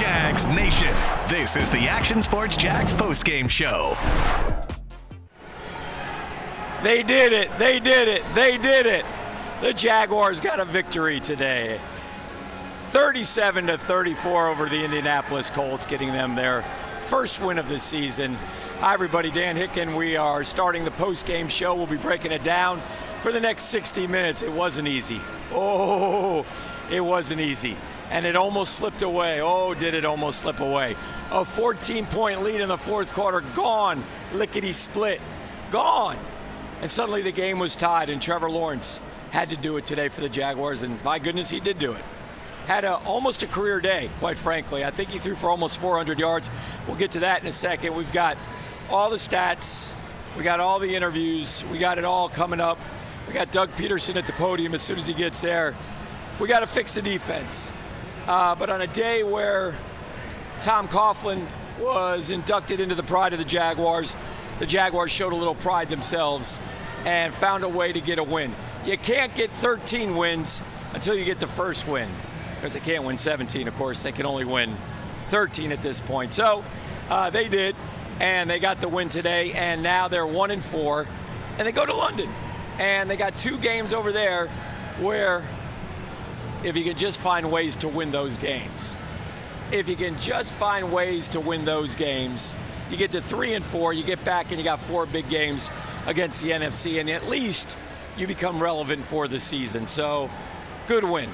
Jags Nation, this is the Action Sports Jags Postgame Show. They did it. They did it. They did it. The Jaguars got a victory today. 37-34 over the Indianapolis Colts, getting them their first win of the season. Hi, everybody. Dan Hicken. We are starting the post-game show. We'll be breaking it down for the next 60 minutes. It wasn't easy. Oh, it wasn't easy. And it almost slipped away. Oh, did it almost slip away. A 14-point lead in the fourth quarter. Gone. Lickety-split. Gone. And suddenly the game was tied, and Trevor Lawrence had to do it today for the Jaguars, and my goodness, he did do it. Had almost a career day, quite frankly. I think he threw for almost 400 yards. We'll get to that in a second. We've got all the stats. We got all the interviews. We got it all coming up. We got Doug Pederson at the podium as soon as he gets there. We got to fix the defense. But on a day where Tom Coughlin was inducted into the pride of the Jaguars showed a little pride themselves and found a way to get a win. You can't get 13 wins until you get the first win, because they can't win 17, of course. They can only win 13 at this point. So they did, and they got the win today, and now they're 1-4, and they go to London. And they got two games over there where if you can just find ways to win those games, you get to 3-4, you get back and you got four big games against the NFC, and at least you become relevant for the season. So good win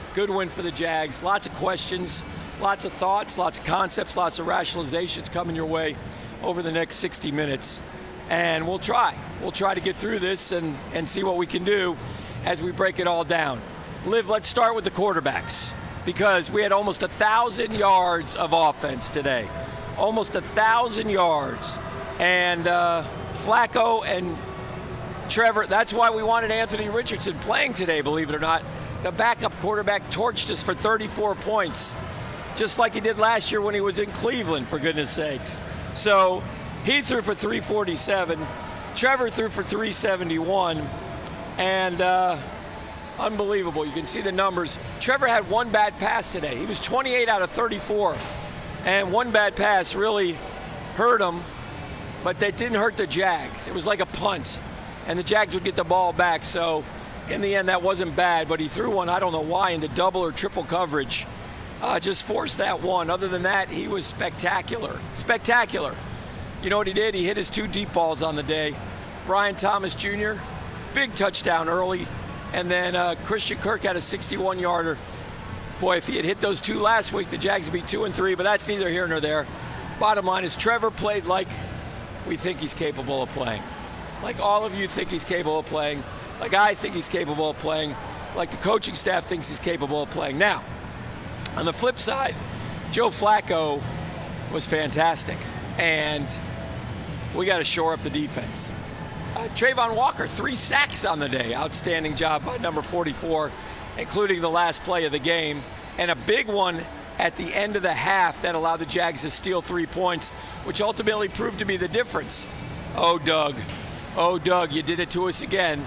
for the Jags. Lots of questions, lots of thoughts, lots of concepts, lots of rationalizations coming your way over the next 60 minutes. And we'll try to get through this and see what we can do as we break it all down. Liv, let's start with the quarterbacks, because we had almost 1,000 yards of offense today. Almost 1,000 yards. And Flacco and Trevor, that's why we wanted Anthony Richardson playing today, believe it or not. The backup quarterback torched us for 34 points, just like he did last year when he was in Cleveland, for goodness sakes. So he threw for 347. Trevor threw for 371. And unbelievable. You can see the numbers. Trevor had one bad pass today. He was 28 out of 34. And one bad pass really hurt him, but that didn't hurt the Jags. It was like a punt, and the Jags would get the ball back. So in the end, that wasn't bad, but he threw one, I don't know why, into double or triple coverage. Just forced that one. Other than that, he was spectacular. Spectacular. You know what he did? He hit his two deep balls on the day. Brian Thomas Jr., big touchdown early. And then Christian Kirk had a 61-yarder. Boy, if he had hit those two last week, the Jags would be 2-3, but that's neither here nor there. Bottom line is Trevor played like we think he's capable of playing. Like all of you think he's capable of playing. Like I think he's capable of playing. Like the coaching staff thinks he's capable of playing. Now, on the flip side, Joe Flacco was fantastic. And we got to shore up the defense. Trayvon Walker, 3 sacks on the day. Outstanding job by number 44, including the last play of the game. And a big one at the end of the half that allowed the Jags to steal 3 points, which ultimately proved to be the difference. Oh, Doug, you did it to us again.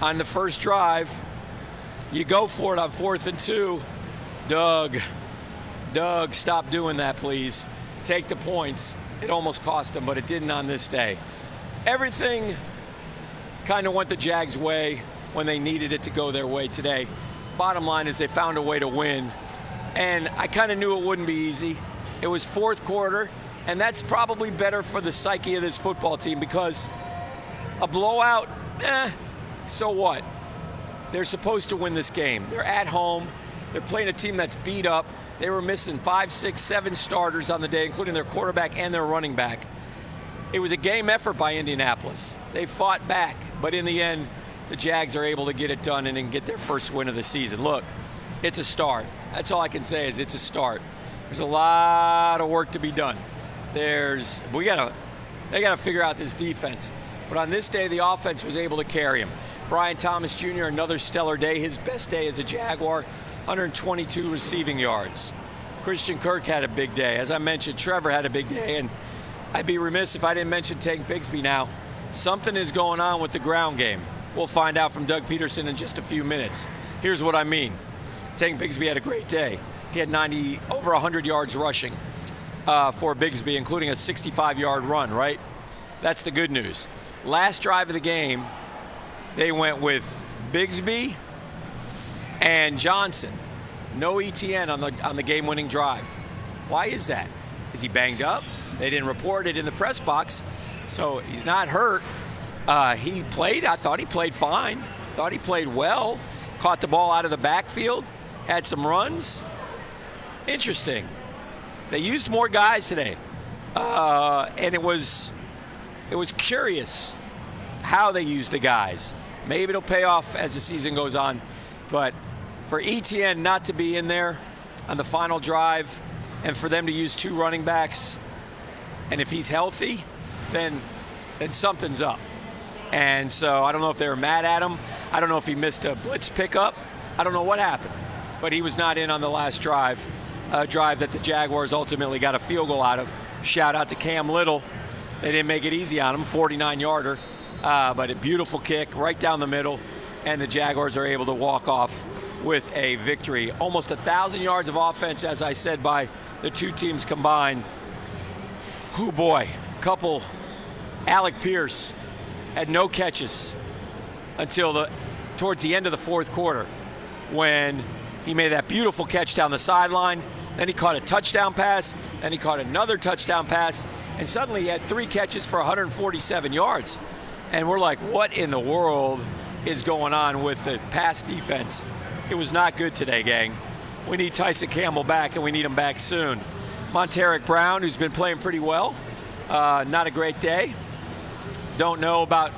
On the first drive, you go for it on 4th and 2. Doug, stop doing that, please. Take the points. It almost cost them, but it didn't on this day. Everything kind of went the Jags' way when they needed it to go their way today. Bottom line is they found a way to win, and I kind of knew it wouldn't be easy. It was fourth quarter, and that's probably better for the psyche of this football team, because a blowout, so what? They're supposed to win this game. They're at home. They're playing a team that's beat up. They were missing 5, 6, 7 starters on the day, including their quarterback and their running back. It was a game effort by Indianapolis. They fought back, but in the end, the Jags are able to get it done and then get their first win of the season. Look, it's a start. That's all I can say is it's a start. There's a lot of work to be done. They gotta figure out this defense. But on this day, the offense was able to carry him. Brian Thomas Jr., another stellar day, his best day as a Jaguar, 122 receiving yards. Christian Kirk had a big day. As I mentioned, Trevor had a big day, and I'd be remiss if I didn't mention Tank Bigsby now. Something is going on with the ground game. We'll find out from Doug Pederson in just a few minutes. Here's what I mean. Tank Bigsby had a great day. He had over 100 yards rushing for Bigsby, including a 65-yard run, right? That's the good news. Last drive of the game, they went with Bigsby and Johnson. No Etienne on the game-winning drive. Why is that? Is he banged up? They didn't report it in the press box, so he's not hurt. He played. I thought he played fine. Thought he played well. Caught the ball out of the backfield. Had some runs. Interesting. They used more guys today, and it was curious how they used the guys. Maybe it'll pay off as the season goes on, but for Etienne not to be in there on the final drive and for them to use 2 running backs, and if he's healthy, then something's up. And so I don't know if they were mad at him. I don't know if he missed a blitz pickup. I don't know what happened, but he was not in on the last drive, a drive that the Jaguars ultimately got a field goal out of. Shout out to Cam Little. They didn't make it easy on him, 49-yarder, but a beautiful kick right down the middle, and the Jaguars are able to walk off with a victory. Almost 1,000 yards of offense, as I said, by the two teams combined. Oh boy, Alec Pierce had no catches until towards the end of the fourth quarter, when he made that beautiful catch down the sideline. Then he caught a touchdown pass, then he caught another touchdown pass, and suddenly he had 3 catches for 147 yards. And we're like, what in the world is going on with the pass defense? It was not good today, gang. We need Tyson Campbell back, and we need him back soon. Monteric Brown, who's been playing pretty well, not a great day. Don't know about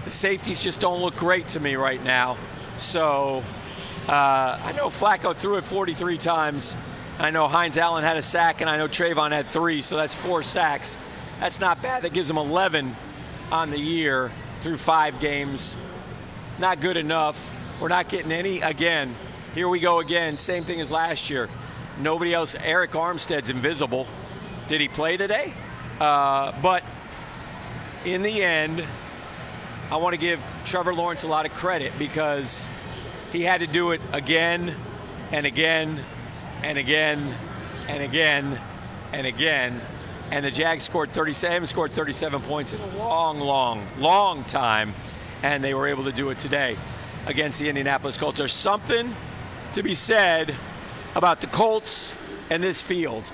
the safeties, just don't look great to me right now. So I know Flacco threw it 43 times. I know Hines Allen had a sack, and I know Trayvon had 3, so that's 4 sacks. That's not bad. That gives him 11 on the year through 5 games. Not good enough. We're not getting any. Again, here we go again. Same thing as last year. Nobody else. Eric Armstead's invisible. Did he play today? But in the end, I want to give Trevor Lawrence a lot of credit, because he had to do it again and again and again and again and again. And the Jags scored 37 points in a long time, and they were able to do it today against the Indianapolis Colts. There's something to be said about the Colts and this field,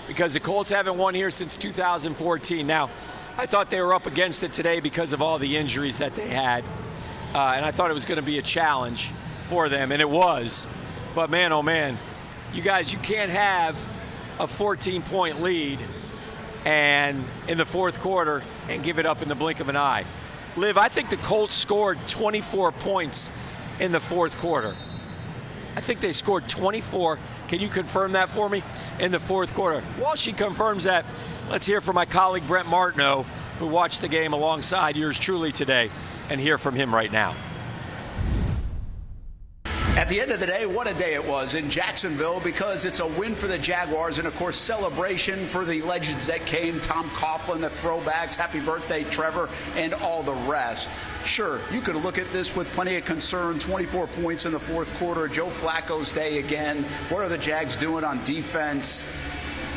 because the Colts haven't won here since 2014. Now, I thought they were up against it today because of all the injuries that they had, and I thought it was going to be a challenge for them, and it was. But man, oh man, you guys, you can't have a 14-point lead and in the fourth quarter and give it up in the blink of an eye. Liv, I think the Colts scored 24 points in the fourth quarter. I think they scored 24. Can you confirm that for me? In the fourth quarter. While she confirms that, let's hear from my colleague Brent Martineau, who watched the game alongside yours truly today, and hear from him right now. At the end of the day, what a day it was in Jacksonville, because it's a win for the Jaguars and, of course, celebration for the legends that came, Tom Coughlin, the throwbacks, happy birthday, Trevor, and all the rest. Sure, you could look at this with plenty of concern. 24 points in the fourth quarter. Joe Flacco's day again. What are the Jags doing on defense?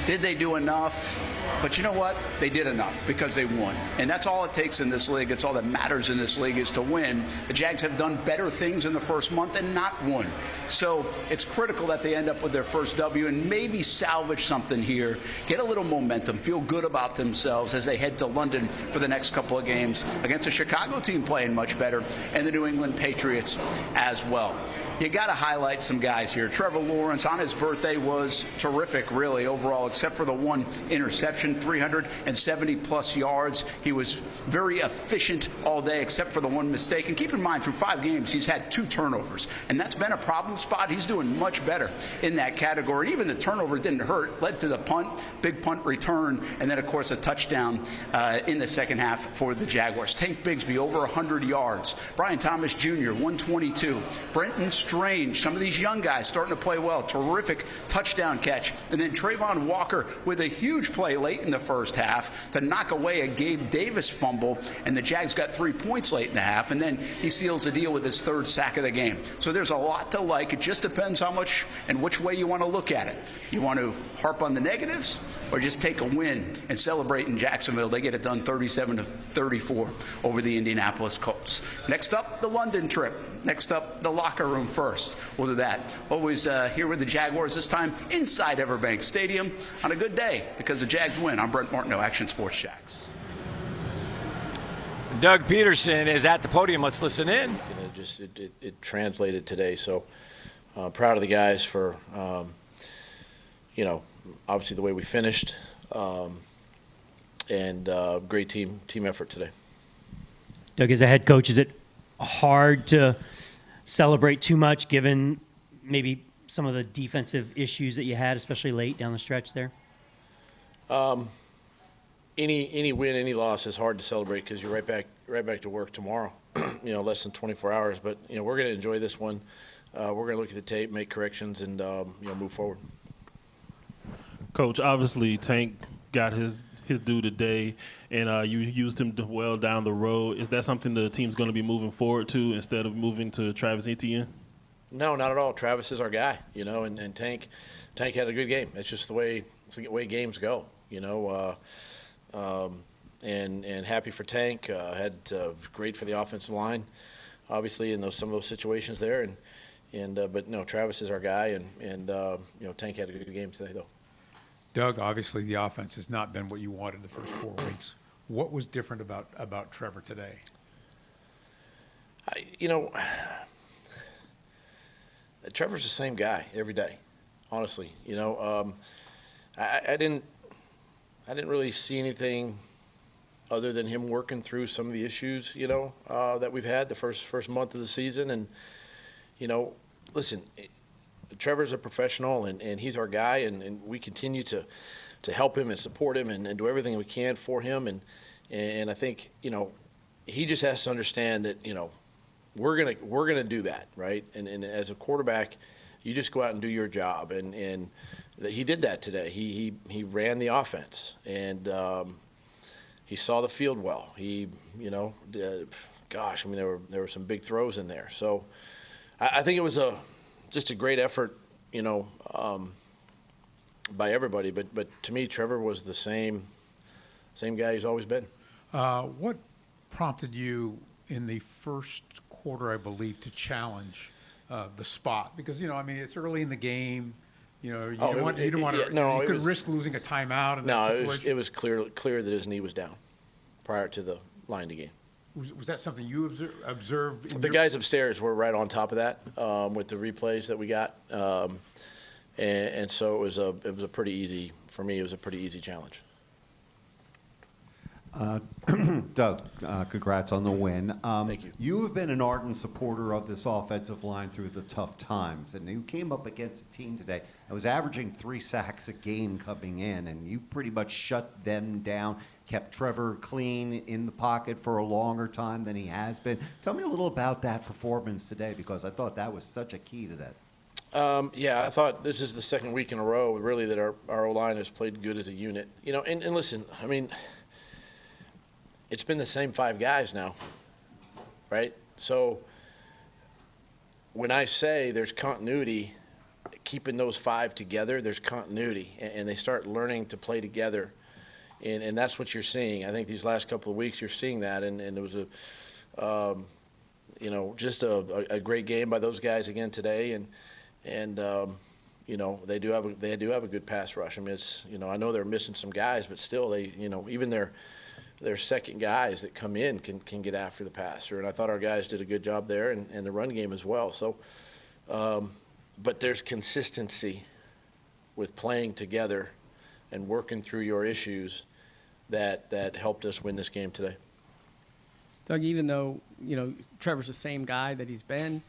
Did they do enough? But you know what? They did enough because they won. And that's all it takes in this league. It's all that matters in this league is to win. The Jags have done better things in the first month and not won. So it's critical that they end up with their first W and maybe salvage something here, get a little momentum, feel good about themselves as they head to London for the next couple of games against a Chicago team playing much better and the New England Patriots as well. You got to highlight some guys here. Trevor Lawrence on his birthday was terrific, really, overall, except for the one interception, 370-plus yards. He was very efficient all day, except for the one mistake. And keep in mind, through 5 games, he's had 2 turnovers. And that's been a problem spot. He's doing much better in that category. Even the turnover didn't hurt, led to the punt, big punt return, and then, of course, a touchdown in the second half for the Jaguars. Tank Bigsby, over 100 yards. Brian Thomas Jr., 122. Brent Strange, some of these young guys starting to play well. Terrific touchdown catch. And then Trayvon Walker with a huge play late in the first half to knock away a Gabe Davis fumble, and the Jags got 3 points late in the half, and then he seals the deal with his third sack of the game. So there's a lot to like. It just depends how much and which way you want to look at it. You want to harp on the negatives or just take a win and celebrate in Jacksonville? They get it done 37-34 over the Indianapolis Colts. Next up, the London trip. Next up, the locker room first. We'll do that. Always here with the Jaguars, this time inside EverBank Stadium on a good day because the Jags win. I'm Brent Martineau, Action Sports Jags. Doug Pederson is at the podium. Let's listen in. It translated today, so proud of the guys for, obviously the way we finished, and great team effort today. Doug, as a head coach, is it hard to celebrate too much given maybe some of the defensive issues that you had, especially late down the stretch there? Any win, any loss is hard to celebrate because you're right back to work tomorrow. Less than 24 hours. But we're going to enjoy this one. We're going to look at the tape, make corrections, and move forward. Coach, obviously Tank got his due today, and you used him well down the road. Is that something the team's going to be moving forward to instead of moving to Travis Etienne? No, not at all. Travis is our guy, and Tank had a good game. It's just the way games go, and happy for Tank. Had great for the offensive line, obviously in some of those situations there, but no, Travis is our guy, and Tank had a good game today though. Doug, obviously the offense has not been what you wanted the first 4 weeks. What was different about Trevor today? Trevor's the same guy every day, honestly. I didn't really see anything other than him working through some of the issues, that we've had the first month of the season. And, listen, Trevor's a professional, and he's our guy, and we continue to help him and support him and do everything we can for him. And I think, he just has to understand that, we're gonna do that, right? And as a quarterback, you just go out and do your job, and he did that today. He ran the offense, and he saw the field well. He, there were some big throws in there. So I think it was just a great effort, by everybody. But to me, Trevor was the same guy he's always been. What prompted you in the first quarter, I believe, to challenge the spot? Because it's early in the game. You couldn't risk losing a timeout in that situation. It was clear that his knee was down prior to the line to game. Was that something you observed? The guys upstairs were right on top of that with the replays that we got, and so it was a pretty easy for me. It was a pretty easy challenge. Doug, congrats on the win. Thank you. You have been an ardent supporter of this offensive line through the tough times, and you came up against a team today that was averaging 3 sacks a game coming in, and you pretty much shut them down, kept Trevor clean in the pocket for a longer time than he has been. Tell me a little about that performance today, because I thought that was such a key to this. I thought this is the second week in a row, really, that our O-line has played good as a unit. And listen, I mean, it's been the same 5 guys now, right? So when I say there's continuity, keeping those 5 together, there's continuity, and they start learning to play together, and that's what you're seeing. I think these last couple of weeks you're seeing that, and it was just a great game by those guys again today, and they do have a good pass rush. I mean, it's I know they're missing some guys, but still they even their second guys that come in can get after the passer, and I thought our guys did a good job there, and the run game as well. So, but there's consistency with playing together and working through your issues that helped us win this game today. Doug, even though Trevor's the same guy that he's been,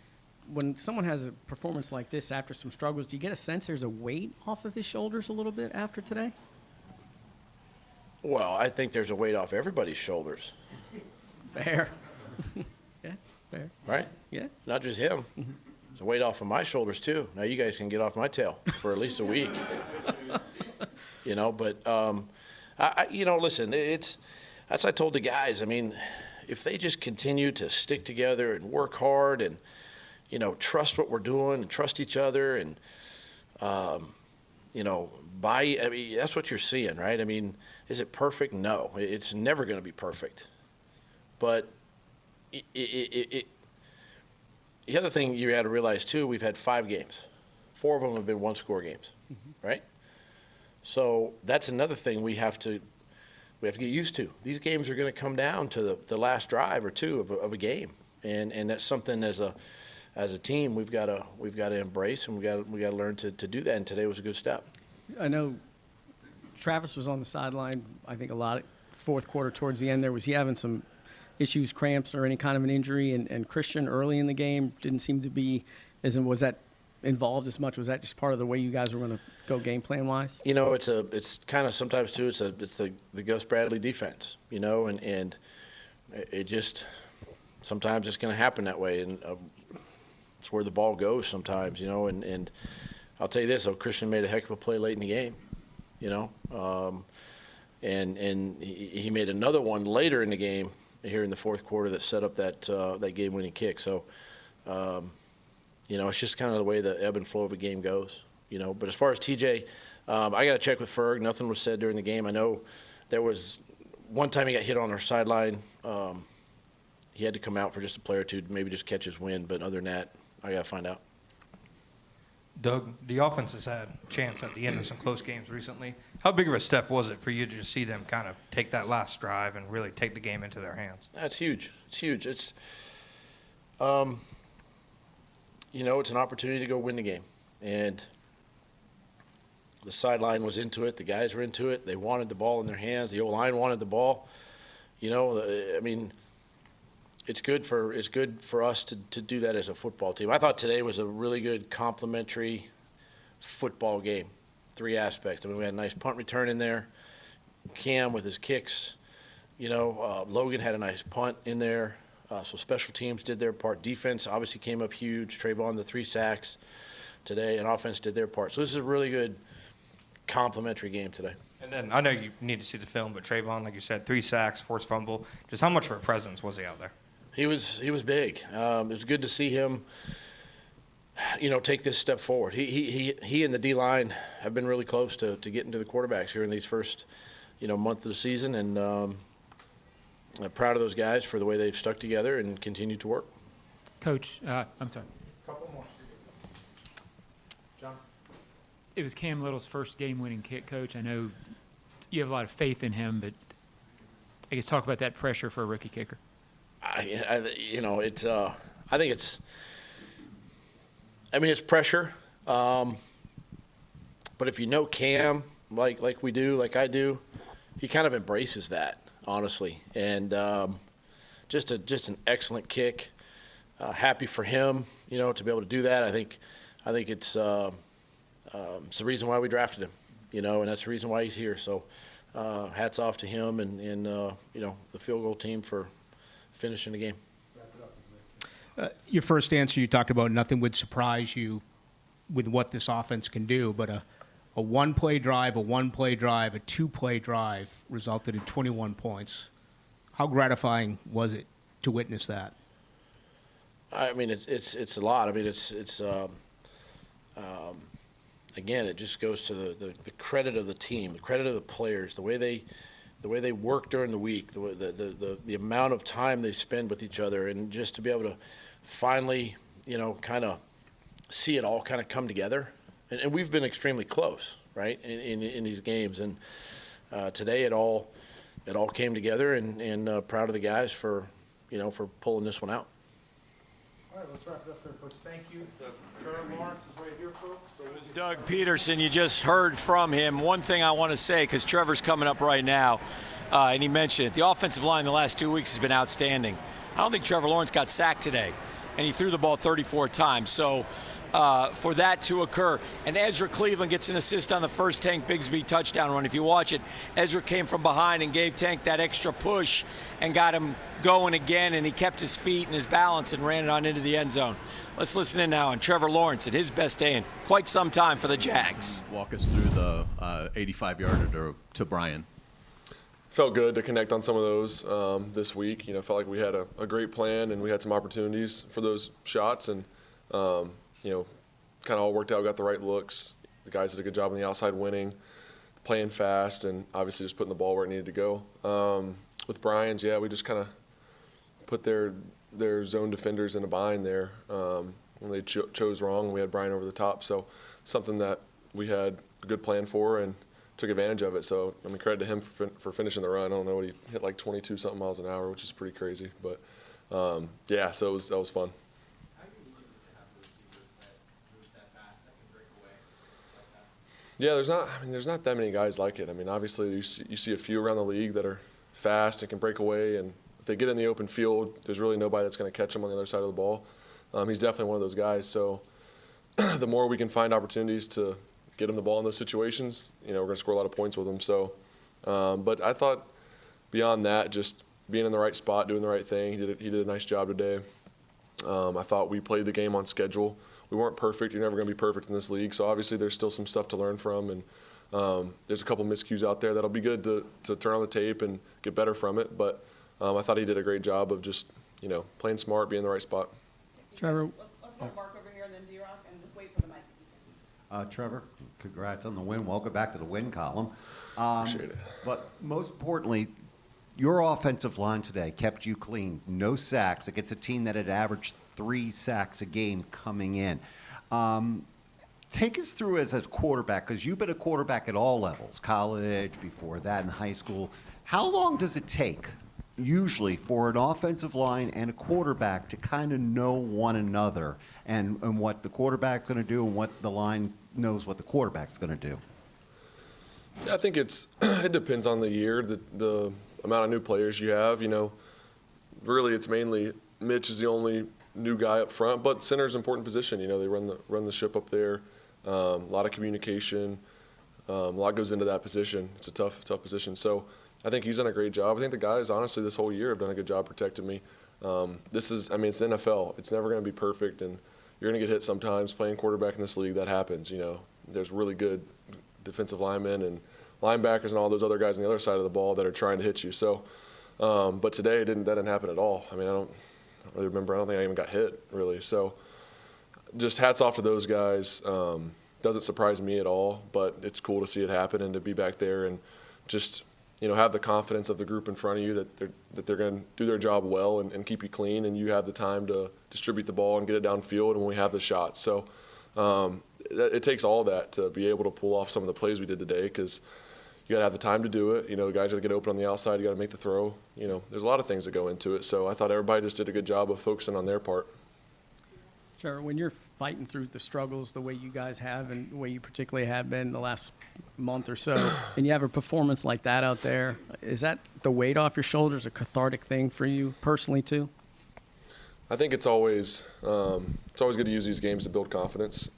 when someone has a performance like this after some struggles, do you get a sense there's a weight off of his shoulders a little bit after today? Well, I think there's a weight off everybody's shoulders. Fair. Yeah, fair. Right? Yeah. Not just him. Mm-hmm. It's a weight off of my shoulders too. Now you guys can get off my tail for at least a week. But listen, that's what I told the guys. I mean, if they just continue to stick together and work hard and, trust what we're doing and trust each other and, that's what you're seeing, right? I mean, is it perfect? No, it's never going to be perfect. But the other thing you got to realize too, we've had 5 games. 4 of them have been one-score games, right? So that's another thing we have to get used to. These games are going to come down to the last drive or two of a game, and that's something as a team we've got to embrace, and we got to learn to do that. And today was a good step. I know Travis was on the sideline. I think a lot fourth quarter towards the end there. Was he having some issues, cramps, or any kind of an injury? And Christian early in the game didn't seem to be was that involved as much? Was that just part of the way you guys were going to go game plan wise? It's kind of sometimes too. It's the Gus Bradley defense, and it just sometimes it's going to happen that way, and it's where the ball goes sometimes, and I'll tell you this: Christian made a heck of a play late in the game, and he made another one later in the game here in the fourth quarter that set up that game-winning kick. So, it's just kind of the way the ebb and flow of a game goes, But as far as TJ, I got to check with Ferg. Nothing was said during the game. I know there was one time he got hit on our sideline. He had to come out for just a play or two to maybe just catch his wind. But other than that, I got to find out. Doug, the offense has had a chance at the end of some close games recently. How big of a step was it for you to just see them kind of take that last drive and really take the game into their hands? That's huge. It's huge. It's, it's an opportunity to go win the game. And the sideline was into it. The guys were into it. They wanted the ball in their hands. The O-line wanted the ball. It's good for us to do that as a football team. I thought today was a really good complementary football game. 3 aspects. We had a nice punt return in there. Cam with his kicks. Logan had a nice punt in there. So special teams did their part. Defense obviously came up huge. Trayvon, the 3 sacks today, and offense did their part. So this is a really good complementary game today. And then I know you need to see the film, but Trayvon, like you said, 3 sacks, forced fumble. Just how much of a presence was he out there? He was big. It was good to see him, take this step forward. He and the D-line have been really close to getting to the quarterbacks here in these first, month of the season, and I'm proud of those guys for the way they've stuck together and continued to work. Coach, I'm sorry. Couple more. John? It was Cam Little's first game-winning kick, Coach. I know you have a lot of faith in him, but I guess talk about that pressure for a rookie kicker. It's pressure. But if you know Cam, like we do, like I do, he kind of embraces that, honestly. And just an excellent kick. Happy for him, to be able to do that. I think it's the reason why we drafted him, and that's the reason why he's here. So hats off to him and the field goal team for finishing the game. Your first answer, you talked about nothing would surprise you with what this offense can do, but a one-play drive, a 2-play drive resulted in 21 points. How gratifying was it to witness that? It's a lot. Again, it just goes to the credit of the team, the credit of the players, the way they work during the week, the amount of time they spend with each other, and just to be able to finally, kind of see it all kind of come together. And we've been extremely close, right, in these games. And today it all came together, and proud of the guys for pulling this one out. All right, let's wrap it up there, folks. Thank you. Trevor Lawrence is right here, folks. So it was Doug Pederson. You just heard from him. One thing I want to say, because Trevor's coming up right now, and he mentioned it, the offensive line the last 2 weeks has been outstanding. I don't think Trevor Lawrence got sacked today, and he threw the ball 34 times. So for that to occur. And Ezra Cleveland gets an assist on the first Tank Bigsby touchdown run. If you watch it, Ezra came from behind and gave Tank that extra push and got him going again, and he kept his feet and his balance and ran it on into the end zone. Let's listen in now on Trevor Lawrence at his best day in quite some time for the Jags. Walk us through the 85-yarder to Brian. Felt good to connect on some of those this week. Felt like we had a great plan and we had some opportunities for those shots, and kind of all worked out. We got the right looks. The guys did a good job on the outside winning, playing fast, and obviously just putting the ball where it needed to go. With Brian's, we just kind of put their zone defenders in a bind there when they chose wrong, and we had Brian over the top. So something that we had a good plan for and took advantage of it. So, credit to him for finishing the run. I don't know what he hit, like 22-something miles an hour, which is pretty crazy. But, so that was fun. Yeah, there's not that many guys like it. Obviously you see a few around the league that are fast and can break away, and if they get in the open field, there's really nobody that's going to catch them on the other side of the ball. He's definitely one of those guys. So the more we can find opportunities to get him the ball in those situations, we're going to score a lot of points with him. So, but I thought beyond that, just being in the right spot, doing the right thing, he did a nice job today. I thought we played the game on schedule. We weren't perfect. You're never going to be perfect in this league. So obviously there's still some stuff to learn from, and there's a couple miscues out there that'll be good to turn on the tape and get better from it. But I thought he did a great job of just playing smart, being in the right spot. Trevor. Let's go Mark over here and then D-Rock, and just wait for the mic. Trevor, congrats on the win. Welcome back to the win column. Appreciate it. But most importantly, your offensive line today kept you clean. No sacks against a team that had averaged 3 sacks a game coming in. Take us through as a quarterback, because you've been a quarterback at all levels, college, before that in high school. How long does it take, usually, for an offensive line and a quarterback to kind of know one another and what the quarterback's going to do and what the line knows what the quarterback's going to do? I think it depends on the year, the amount of new players you have. Really it's mainly Mitch is the only new guy up front, but center's an important position. They run the ship up there. A lot of communication. A lot goes into that position. It's a tough position. So I think he's done a great job. I think the guys, honestly, this whole year have done a good job protecting me. It's the NFL. It's never going to be perfect, and you're going to get hit sometimes. Playing quarterback in this league, that happens. There's really good defensive linemen and linebackers and all those other guys on the other side of the ball that are trying to hit you. So, but today that didn't happen at all. I don't really remember. I don't think I even got hit, really. So just hats off to those guys. Doesn't surprise me at all, but it's cool to see it happen and to be back there and just have the confidence of the group in front of you that they're going to do their job well and keep you clean, and you have the time to distribute the ball and get it downfield when we have the shots. So it takes all that to be able to pull off some of the plays we did today, because you got to have the time to do it. The guys got to get open on the outside. You got to make the throw. There's a lot of things that go into it. So I thought everybody just did a good job of focusing on their part. Trevor, when you're fighting through the struggles the way you guys have and the way you particularly have been the last month or so, and you have a performance like that out there, is that the weight off your shoulders, a cathartic thing for you personally too? I think it's always good to use these games to build confidence.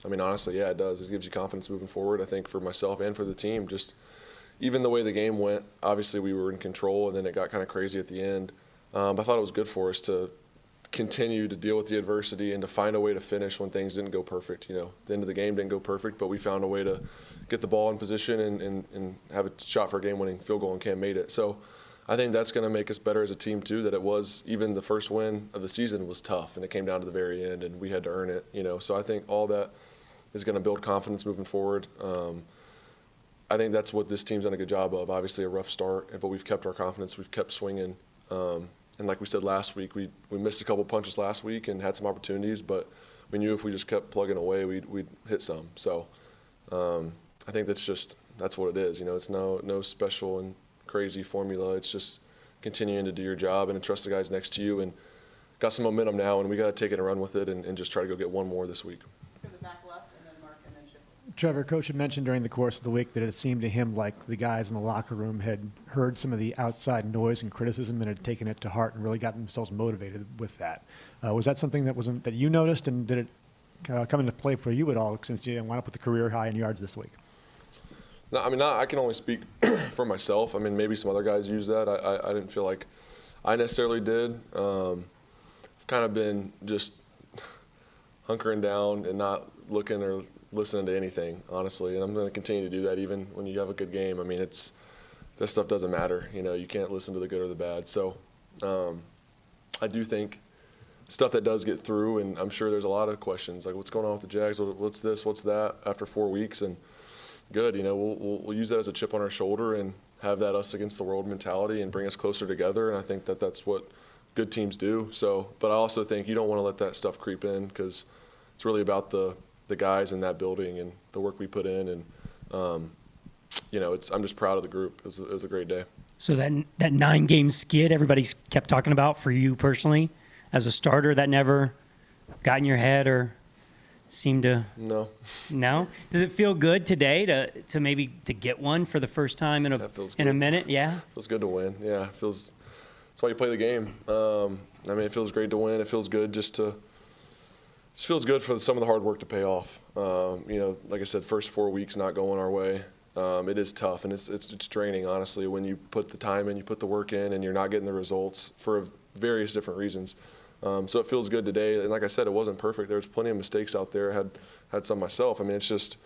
Honestly, yeah, it does. It gives you confidence moving forward. I think for myself and for the team, just even the way the game went, obviously we were in control, and then it got kind of crazy at the end. I thought it was good for us to continue to deal with the adversity and to find a way to finish when things didn't go perfect. The end of the game didn't go perfect, but we found a way to get the ball in position and have a shot for a game-winning field goal, and Cam made it. So I think that's going to make us better as a team too, that it was, even the first win of the season was tough, and it came down to the very end, and we had to earn it. So I think all that is going to build confidence moving forward. I think that's what this team's done a good job of. Obviously a rough start, but we've kept our confidence. We've kept swinging. And like we said last week, we missed a couple punches last week and had some opportunities, but we knew if we just kept plugging away, we'd hit some. So I think that's what it is. It's no special and crazy formula. It's just continuing to do your job and to trust the guys next to you, and got some momentum now, and we got to take it and run with it and just try to go get one more this week. Trevor, Coach had mentioned during the course of the week that it seemed to him like the guys in the locker room had heard some of the outside noise and criticism and had taken it to heart and really gotten themselves motivated with that. Was that something that you noticed, and did it come into play for you at all since you wound up with a career high in yards this week? No, I mean, I can only speak for myself. I mean, maybe some other guys use that. I didn't feel like I necessarily did. I've kind of been just hunkering down and not looking or listening to anything, honestly. And I'm going to continue to do that even when you have a good game. I mean, that stuff doesn't matter. You can't listen to the good or the bad. So I do think stuff that does get through, and I'm sure there's a lot of questions, like what's going on with the Jags, what's this, what's that, after 4 weeks, and good, we'll use that as a chip on our shoulder and have that us against the world mentality and bring us closer together, and I think that's what good teams do. So, but I also think you don't want to let that stuff creep in because it's really about the guys in that building and the work we put in, and I'm just proud of the group. It was a great day. So that 9-game skid everybody's kept talking about for you personally as a starter, that never got in your head or seemed to? No. No? Does it feel good today to maybe to get one for the first time in a minute? Yeah. Feels good to win. Yeah, that's why you play the game. I mean, it feels great to win. It feels good just feels good for some of the hard work to pay off. Like I said, first 4 weeks not going our way. It is tough, and it's draining, honestly, when you put the time in, you put the work in, and you're not getting the results for various different reasons. So it feels good today. And like I said, it wasn't perfect. There was plenty of mistakes out there. I had some myself. I mean, it's just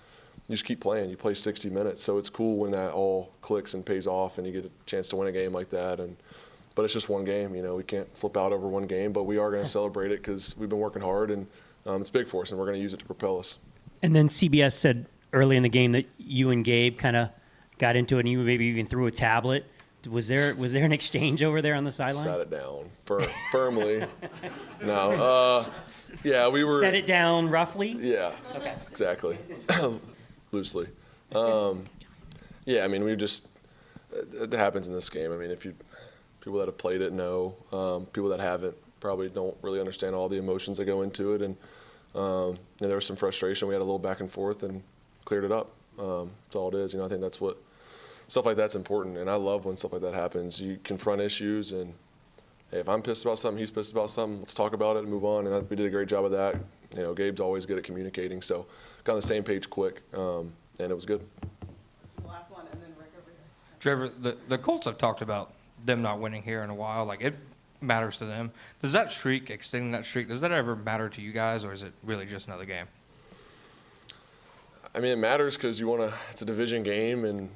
you just keep playing. You play 60 minutes. So it's cool when that all clicks and pays off and you get a chance to win a game like that. But it's just one game. We can't flip out over one game, but we are going to celebrate it because we've been working hard, and it's big for us, and we're going to use it to propel us. And then CBS said early in the game that you and Gabe kind of got into it, and you maybe even threw a tablet. Was there an exchange over there on the sideline? Sat it down firmly. No. Yeah, we were. Set it down roughly? Yeah. Okay. Exactly. Loosely. Yeah, I mean, it happens in this game. I mean, people that have played it know. People that haven't probably don't really understand all the emotions that go into it. And there was some frustration. We had a little back and forth and cleared it up. That's all it is. I think that's what. Stuff like that's important, and I love when stuff like that happens. You confront issues, and hey, if I'm pissed about something, he's pissed about something, let's talk about it and move on, and we did a great job of that. Gabe's always good at communicating, so got on the same page quick, and it was good. Last one, and then Rick over here. Trevor, the Colts have talked about them not winning here in a while. Like, it matters to them. Does that streak, extending that streak, does that ever matter to you guys, or is it really just another game? I mean, it matters because it's a division game, and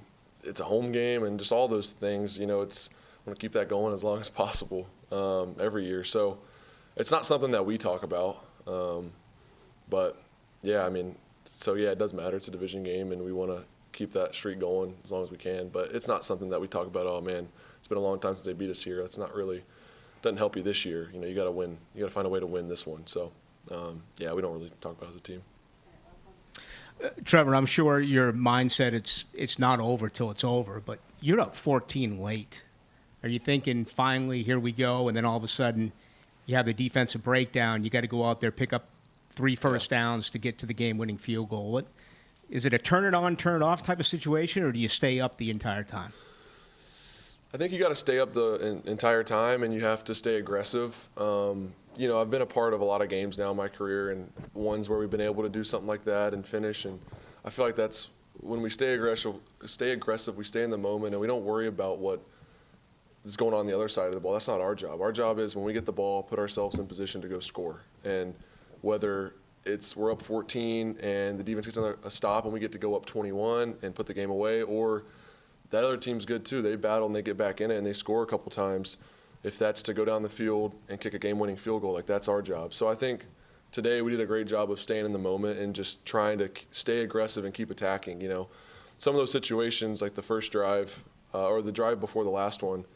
it's a home game, and just all those things. I want to keep that going as long as possible every year. So it's not something that we talk about. But yeah, I mean, it does matter. It's a division game, and we want to keep that streak going as long as we can. But it's not something that we talk about. Oh man, it's been a long time since they beat us here. That's not really doesn't help you this year. You got to win. You got to find a way to win this one. So we don't really talk about it as a team. Trevor, I'm sure your mindset it's not over till it's over, but you're up 14 late. Are you thinking finally here we go, and then all of a sudden you have the defensive breakdown, you got to go out there, pick up 3 first downs to get to the game-winning field goal? What is it, a turn it on, turn it off type of situation, or do you stay up the entire time? I think you got to stay up the entire time, and you have to stay aggressive. I've been a part of a lot of games now in my career, and ones where we've been able to do something like that and finish. And I feel like that's when we stay aggressive, we stay in the moment, and we don't worry about what is going on the other side of the ball. That's not our job. Our job is when we get the ball, put ourselves in position to go score. And whether we're up 14 and the defense gets a stop and we get to go up 21 and put the game away, or that other team's good too. They battle and they get back in it and they score a couple times. If that's to go down the field and kick a game-winning field goal, that's our job. So I think today we did a great job of staying in the moment and just trying to stay aggressive and keep attacking. Some of those situations, like the first drive or the drive before the last one,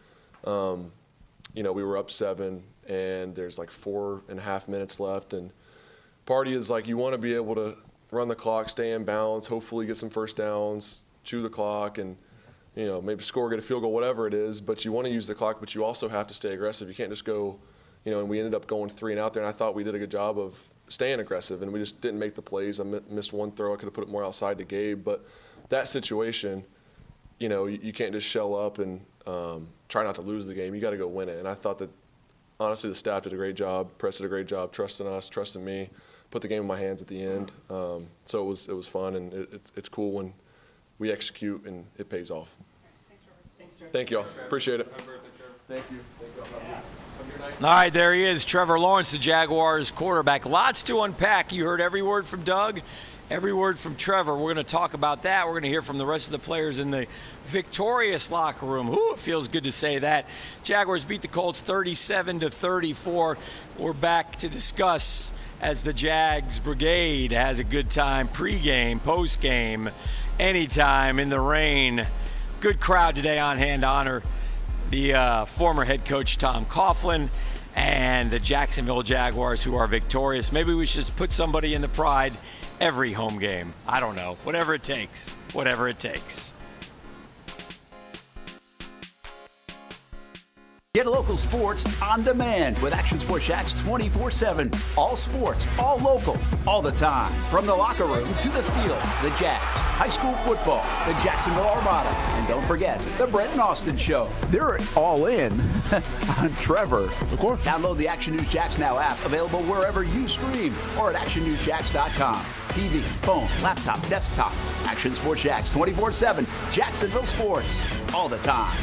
we were up 7 and there's 4.5 minutes left. And party is you want to be able to run the clock, stay in balance, hopefully get some first downs, chew the clock, and maybe score, get a field goal, whatever it is, but you want to use the clock, but you also have to stay aggressive. You can't just go, and we ended up going 3 and out there, and I thought we did a good job of staying aggressive, and we just didn't make the plays. I missed one throw. I could have put it more outside to Gabe, but that situation, you can't just shell up and try not to lose the game. You got to go win it, and I thought that, honestly, the staff did a great job. Press did a great job trusting us, trusting me. put the game in my hands at the end. So it was fun, and it's cool when we execute and it pays off. Thank you all. Appreciate it. Thank you. All right, there he is, Trevor Lawrence, the Jaguars quarterback. Lots to unpack. You heard every word from Doug, every word from Trevor. We're going to talk about that. We're going to hear from the rest of the players in the victorious locker room. Ooh, it feels good to say that. Jaguars beat the Colts 37-34. We're back to discuss as the Jags Brigade has a good time pregame, postgame, anytime in the rain. Good crowd today on hand to honor the former head coach Tom Coughlin and the Jacksonville Jaguars, who are victorious. Maybe we should put somebody in the Pride every home game. I don't know. Whatever it takes. Whatever it takes. Get local sports on demand with Action Sports Jax 24/7. All sports, all local, all the time. From the locker room to the field, the Jags, high school football, the Jacksonville Armada, and don't forget the Brent and Austin Show. They're all in on Trevor. Of course. Download the Action News Jax Now app, available wherever you stream or at actionnewsjax.com. TV, phone, laptop, desktop. Action Sports Jax 24/7. Jacksonville sports, all the time.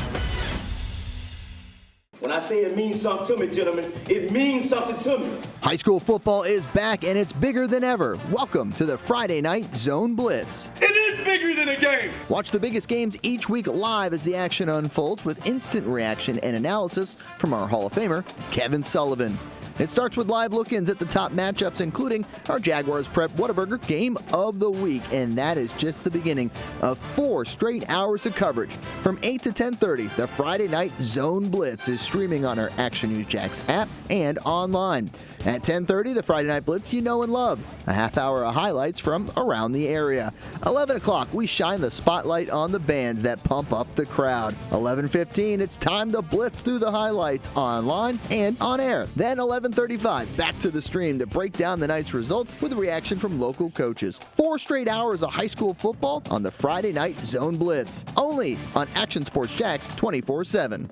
When I say it means something to me, gentlemen, it means something to me. High school football is back, and it's bigger than ever. Welcome to the Friday Night Zone Blitz. It is bigger than a game. Watch the biggest games each week live as the action unfolds with instant reaction and analysis from our Hall of Famer, Kevin Sullivan. It starts with live look-ins at the top matchups, including our Jaguars Prep Whataburger Game of the Week. And that is just the beginning of 4 straight hours of coverage. From 8 to 10:30, the Friday Night Zone Blitz is streaming on our Action News Jax app and online. At 10:30, the Friday Night Blitz you know and love. A half hour of highlights from around the area. 11 o'clock, we shine the spotlight on the bands that pump up the crowd. 11:15, it's time to blitz through the highlights online and on air. Then 11:35, back to the stream to break down the night's results with a reaction from local coaches. 4 straight hours of high school football on the Friday Night Zone Blitz. Only on Action Sports Jax 24/7.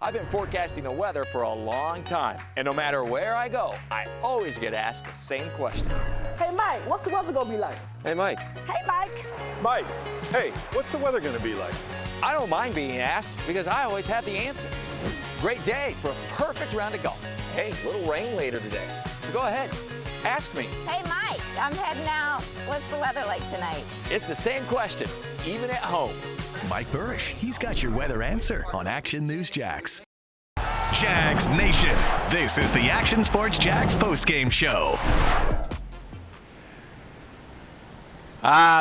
I've been forecasting the weather for a long time, and no matter where I go, I always get asked the same question. Hey, Mike, what's the weather gonna be like? Hey, Mike. Hey, Mike. Mike, hey, what's the weather gonna be like? I don't mind being asked because I always have the answer. Great day for a perfect round of golf. Hey, little rain later today. So go ahead, ask me. Hey, Mike, I'm heading out. What's the weather like tonight? It's the same question, even at home. Mike Burrish, he's got your weather answer on Action News Jax. Jags Nation, this is the Action Sports Jax Postgame Show.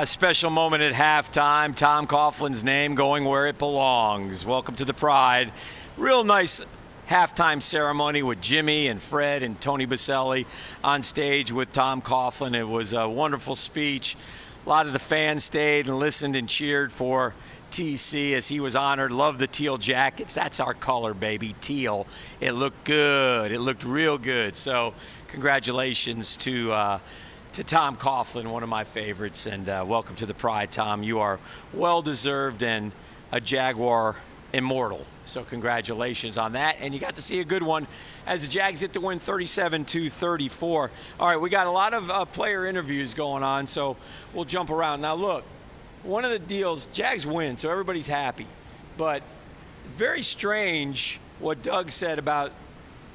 Special moment at halftime. Tom Coughlin's name going where it belongs. Welcome to the Pride. Real nice halftime ceremony with Jimmy and Fred and Tony Baselli on stage with Tom Coughlin. It was a wonderful speech. A lot of the fans stayed and listened and cheered for TC as he was honored. Love the teal jackets. That's our color, baby, teal. It looked good. It looked real good. So congratulations to Tom Coughlin, one of my favorites, and welcome to the Pride, Tom. You are well-deserved and a Jaguar immortal. So congratulations on that. And you got to see a good one as the Jags get to win 37-34. All right, we got a lot of player interviews going on, so we'll jump around. Now, look, one of the deals, Jags win, so everybody's happy. But it's very strange what Doug said about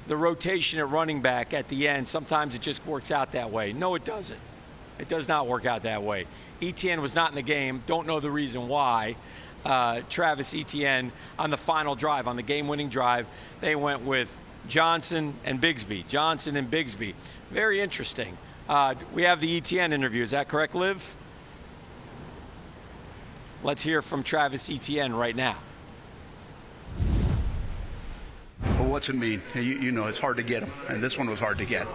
the rotation at running back at the end. Sometimes it just works out that way. No, it doesn't. It does not work out that way. Etienne was not in the game. Don't know the reason why. Travis Etienne on the final drive, on the game-winning drive, they went with Johnson and Bigsby. Johnson and Bigsby. Very interesting. We have the Etienne interview. Is that correct, Liv? Let's hear from Travis Etienne right now. Well, what's it mean? You know, it's hard to get them, and this one was hard to get.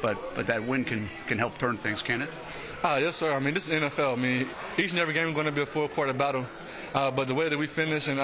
But that win can help turn things, can it? Yes, sir. I mean, this is NFL. I mean, each and every game is going to be a full-quarter battle. But the way that we finish and,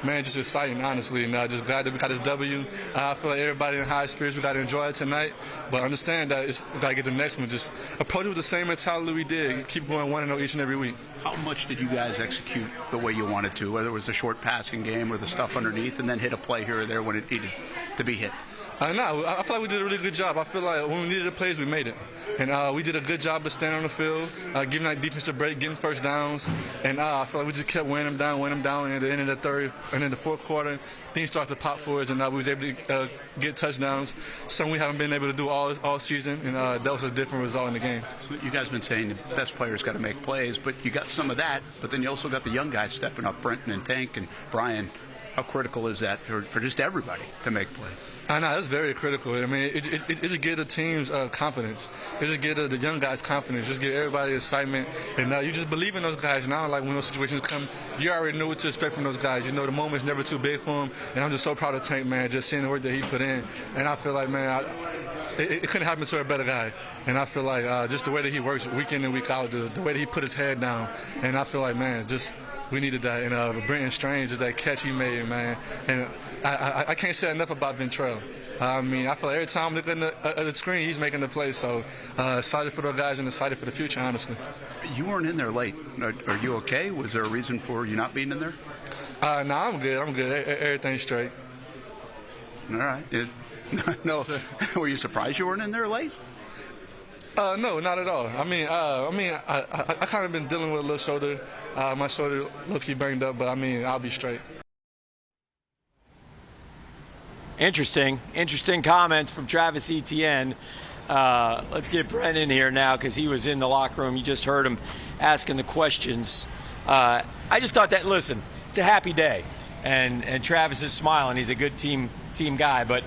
man, just exciting, honestly. And just glad that we got this W. I feel like everybody in high spirits. We got to enjoy it tonight. But understand that we got to get the next one. Just approach it with the same mentality we did. Keep going 1-0 each and every week. How much did you guys execute the way you wanted to, whether it was a short passing game or the stuff underneath, and then hit a play here or there when it needed to be hit? No, I feel like we did a really good job. I feel like when we needed the plays, we made it. And we did a good job of standing on the field, giving that defensive break, getting first downs. And I feel like we just kept wearing them down. And at the end of the third and in the fourth quarter, things started to pop for us, and we was able to get touchdowns. Something we haven't been able to do all season, and that was a different result in the game. So you guys have been saying the best players got to make plays, but you got some of that, but then you also got the young guys stepping up, Brent and Tank and Brian. How critical is that for just everybody to make plays? I know, that's very critical. I mean, it just get the team's confidence. It just get the young guys' confidence. Just get everybody excitement. And you just believe in those guys. Now, like when those situations come, you already know what to expect from those guys. You know the moment's never too big for them. And I'm just so proud of Tank, man, just seeing the work that he put in. And I feel like, man, it couldn't happen to a better guy. And I feel like just the way that he works week in and week out, the way that he put his head down. And I feel like, man, just we needed that. And Brent Strange is that catch he made, man. And I can't say enough about Ventrell. I mean, I feel like every time I look at the screen, he's making the play. So excited for those guys and excited for the future, honestly. You weren't in there late. Are you okay? Was there a reason for you not being in there? No, I'm good. I'm good. Everything's straight. All right. No, were you surprised you weren't in there late? No, not at all. I kind of been dealing with a little shoulder. My shoulder low-key banged up, but I'll be straight. Interesting comments from Travis Etienne. Let's get Brent in here now because he was in the locker room. You just heard him asking the questions. I just thought that, listen, it's a happy day, and Travis is smiling. He's a good team guy, but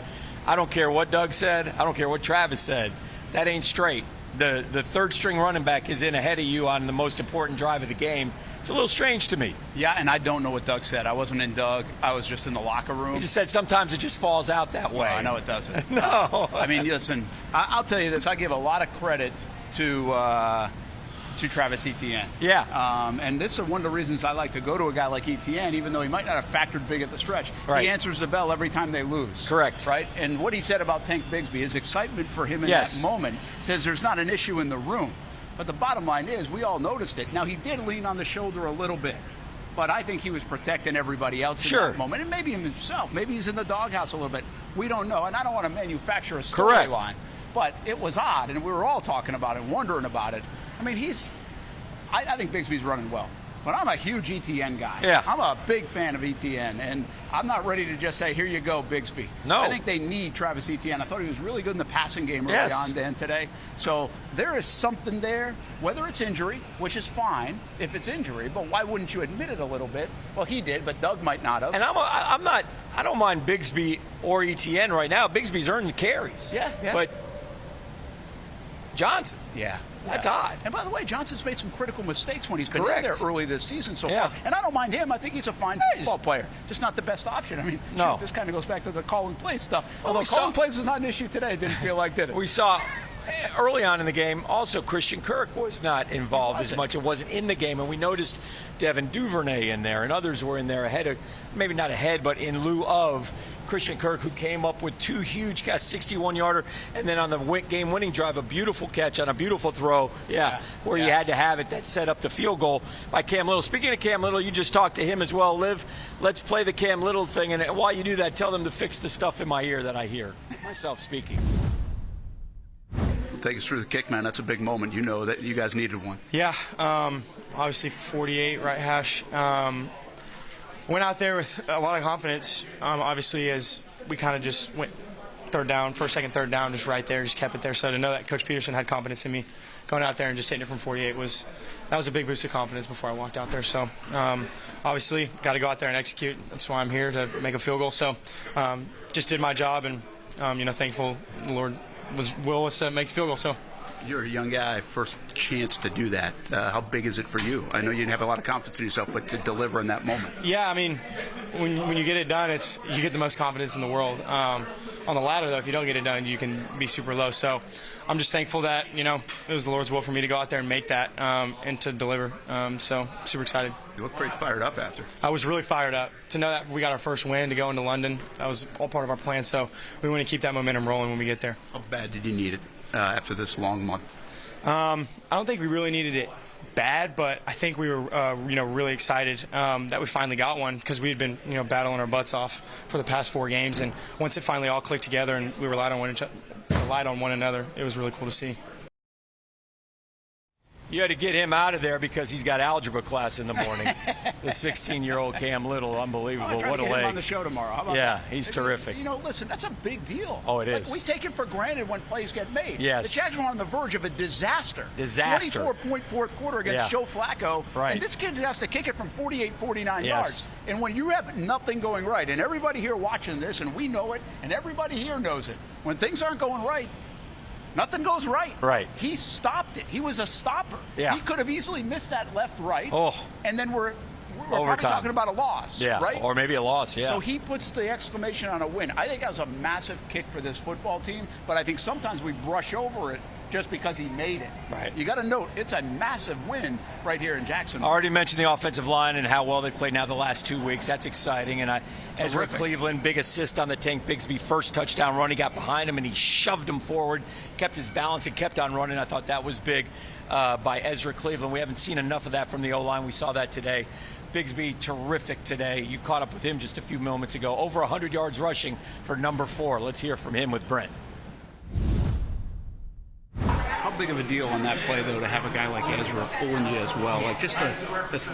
I don't care what Doug said. I don't care what Travis said. That ain't straight. The third string running back is in ahead of you on the most important drive of the game. It's a little strange to me. Yeah, and I don't know what Doug said. I wasn't in Doug. I was just in the locker room. He just said sometimes it just falls out that way. Well, I know it doesn't. No. Listen, I'll tell you this. I give a lot of credit to Travis Etienne. Yeah. And this is one of the reasons I like to go to a guy like Etienne, even though he might not have factored big at the stretch. Right. He answers the bell every time they lose. Correct. Right? And what he said about Tank Bigsby, his excitement for him in that moment, says there's not an issue in the room. But the bottom line is, we all noticed it. Now, he did lean on the shoulder a little bit, but I think he was protecting everybody else in that moment, and maybe himself. Maybe he's in the doghouse a little bit. We don't know, and I don't want to manufacture a storyline, but it was odd, and we were all talking about it, wondering about it. I mean, I think Bigsby's running well. But I'm a huge Etienne guy. Yeah. I'm a big fan of Etienne, and I'm not ready to just say, here you go, Bigsby. No. I think they need Travis Etienne. I thought he was really good in the passing game early on Dan today. So there is something there, whether it's injury, which is fine if it's injury, but why wouldn't you admit it a little bit? Well, he did, but Doug might not have. And I don't mind Bigsby or Etienne right now. Bigsby's earning carries. Yeah. But Johnson. Yeah. That's odd. And by the way, Johnson's made some critical mistakes when he's been in there early this season so far. And I don't mind him. I think he's a fine football player. Just not the best option. I mean, this kind of goes back to the call and play stuff. Although call and plays was not an issue today, it didn't feel like, did it? We saw early on in the game, also Christian Kirk was not involved as much. It wasn't in the game, and we noticed Devin Duvernay in there, and others were in there ahead of, maybe not ahead, but in lieu of Christian Kirk, who came up with two huge catch, 61-yarder, and then on the game-winning drive, a beautiful catch on a beautiful throw, where you had to have it that set up the field goal by Cam Little. Speaking of Cam Little, you just talked to him as well, Liv. Let's play the Cam Little thing, and while you do that, tell them to fix the stuff in my ear that I hear, myself speaking. Take us through the kick, man. That's a big moment. You know that you guys needed one. Yeah, obviously 48 right hash. Went out there with a lot of confidence. Obviously, as we kind of just went first, second, third down, just right there, just kept it there. So to know that Coach Pederson had confidence in me going out there and just hitting it from 48 was a big boost of confidence before I walked out there. So obviously, got to go out there and execute. That's why I'm here, to make a field goal. So just did my job, and thankful the Lord was willing to make a field goal. So you're a young guy, first chance to do that. How big is it for you? I know you didn't have a lot of confidence in yourself, but to deliver in that moment. Yeah, I mean, when you get it done, you get the most confidence in the world. On the ladder, though, if you don't get it done, you can be super low. So I'm just thankful that it was the Lord's will for me to go out there and make that and to deliver. So super excited. You look pretty fired up after. I was really fired up to know that we got our first win to go into London. That was all part of our plan. So we want to keep that momentum rolling when we get there. How bad did you need it after this long month? I don't think we really needed it bad, but I think we were, really excited that we finally got one because we had been, battling our butts off for the past 4 games. And once it finally all clicked together and we relied on one another, it was really cool to see. You had to get him out of there because he's got algebra class in the morning. The 16-year-old Cam Little, unbelievable. What a leg. Him on the show tomorrow. How about that? He's terrific. Listen, that's a big deal. Oh, it is. We take it for granted when plays get made. Yes. The Jags were on the verge of a disaster. 24-point fourth quarter against Joe Flacco. Right. And this kid has to kick it from 49 Yes. yards. And when you have nothing going right, and everybody here watching this, and we know it, and everybody here knows it, when things aren't going right, nothing goes right. Right. He stopped it. He was a stopper. Yeah. He could have easily missed that left-right. Oh. And then we're probably talking about a loss. Yeah. Right? Or maybe a loss, yeah. So he puts the exclamation on a win. I think that was a massive kick for this football team, but I think sometimes we brush over it just because he made it. Right. You got to note, it's a massive win right here in Jacksonville. Already mentioned the offensive line and how well they've played now the last 2 weeks. That's exciting. And Ezra Cleveland, big assist on the Tank Bigsby first touchdown run. He got behind him and he shoved him forward, kept his balance and kept on running. I thought that was big by Ezra Cleveland. We haven't seen enough of that from the O-line. We saw that today. Bigsby, terrific today. You caught up with him just a few moments ago. Over 100 yards rushing for number 4. Let's hear from him with Brent. How big of a deal on that play, though, to have a guy like Ezra pulling you as well? Like, just the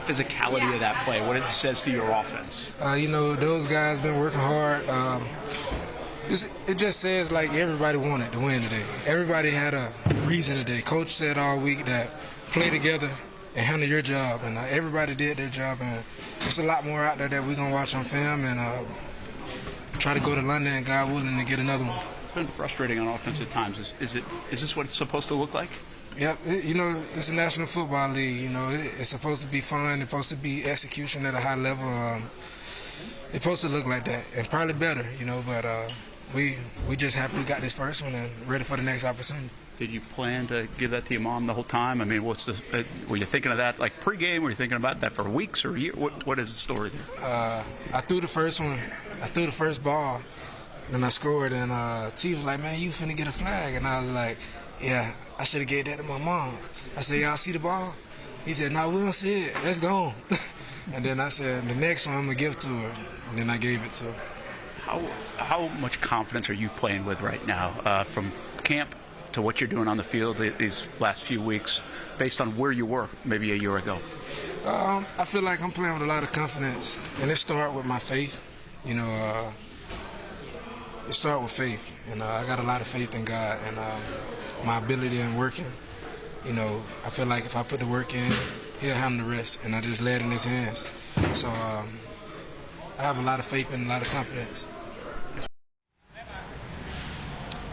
physicality of that play, what it says to your offense. Those guys been working hard. It just says, like, everybody wanted to win today. Everybody had a reason today. Coach said all week that play together and handle your job, and everybody did their job. And there's a lot more out there that we're going to watch on film and try to go to London and, God willing, to get another one. Been frustrating on offense at times. Is this what it's supposed to look like? Yeah, it's a National Football League. It's supposed to be fun. It's supposed to be execution at a high level. It's supposed to look like that, and probably better. But we just happy we got this first one and ready for the next opportunity. Did you plan to give that to your mom the whole time? I mean, were you thinking of that like pregame? Were you thinking about that for weeks or years? What is the story there? I threw the first one. I threw the first ball. And I scored, and T was like, "Man, you finna get a flag." And I was like, "Yeah, I should have gave that to my mom." I said, "Y'all see the ball?" He said, "No, we don't see it. Let's go." And then I said, "The next one I'm gonna give to her." And then I gave it to her. How much confidence are you playing with right now, from camp to what you're doing on the field these last few weeks, based on where you were maybe a year ago? I feel like I'm playing with a lot of confidence, and it starts with my faith. It starts with faith, and I got a lot of faith in God and my ability in working. I feel like if I put the work in, He'll handle the rest, and I just lay it in His hands. So I have a lot of faith and a lot of confidence.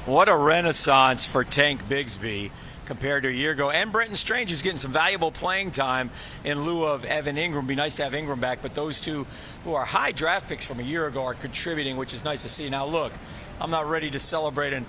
What a renaissance for Tank Bigsby compared to a year ago. And Brenton Strange is getting some valuable playing time in lieu of Evan Ingram. Be nice to have Ingram back, but those two who are high draft picks from a year ago are contributing, which is nice to see. Now, look, I'm not ready to celebrate an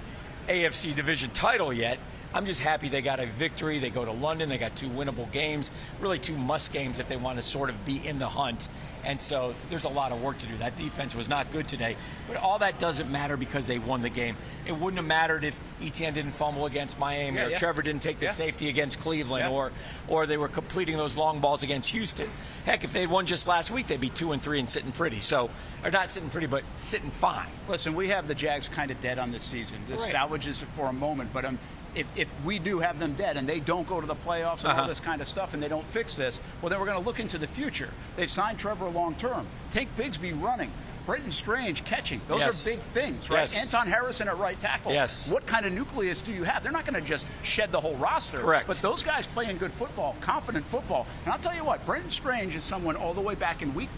AFC division title yet. I'm just happy they got a victory. They go to London. They got 2 winnable games, really 2 must games if they want to sort of be in the hunt. And so there's a lot of work to do. That defense was not good today, but all that doesn't matter because they won the game. It wouldn't have mattered if Etienne didn't fumble against Miami or Trevor didn't take the safety against Cleveland or they were completing those long balls against Houston. Heck, if they'd won just last week, they'd be 2-3 and sitting pretty. So, or not sitting pretty, but sitting fine. Listen, we have the Jags kind of dead on this season. This salvages it for a moment, but if we do have them dead and they don't go to the playoffs and all this kind of stuff and they don't fix this, well, then we're going to look into the future. They've signed Trevor long term. Take Bigsby running. Brenton Strange catching. Those are big things, right? Anton Harrison at right tackle. What kind of nucleus do you have? They're not going to just shed the whole roster. Correct. But those guys playing good football, confident football. And I'll tell you what, Brenton Strange is someone all the way back in week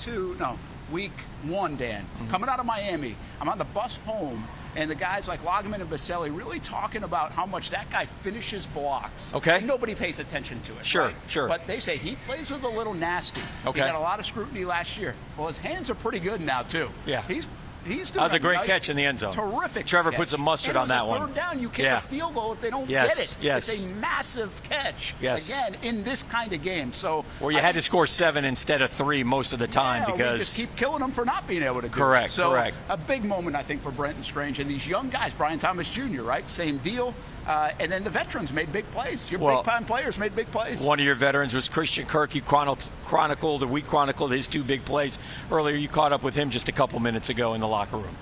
1, Dan, coming out of Miami. I'm on the bus home, and the guys like Loggeman and Baselli really talking about how much that guy finishes blocks. Okay. And nobody pays attention to it. Sure, right? sure. But they say he plays with a little nasty. Okay. He got a lot of scrutiny last year. Well, his hands are pretty good now, too. Yeah. He's doing that was a great catch in the end zone. Terrific. Trevor catch. put some mustard and on that one. Third down, you kick a field goal if they don't get it. It's a massive catch. Again, in this kind of game. So where you had to score 7 instead of 3 most of the time because we just keep killing them for not being able to do it. So a big moment, I think, for Brenton Strange and these young guys. Brian Thomas Jr., right? Same deal. And then the veterans made big plays. Your big-time players made big plays. One of your veterans was Christian Kirk. We chronicled his 2 big plays earlier. You caught up with him just a couple minutes ago in the locker room.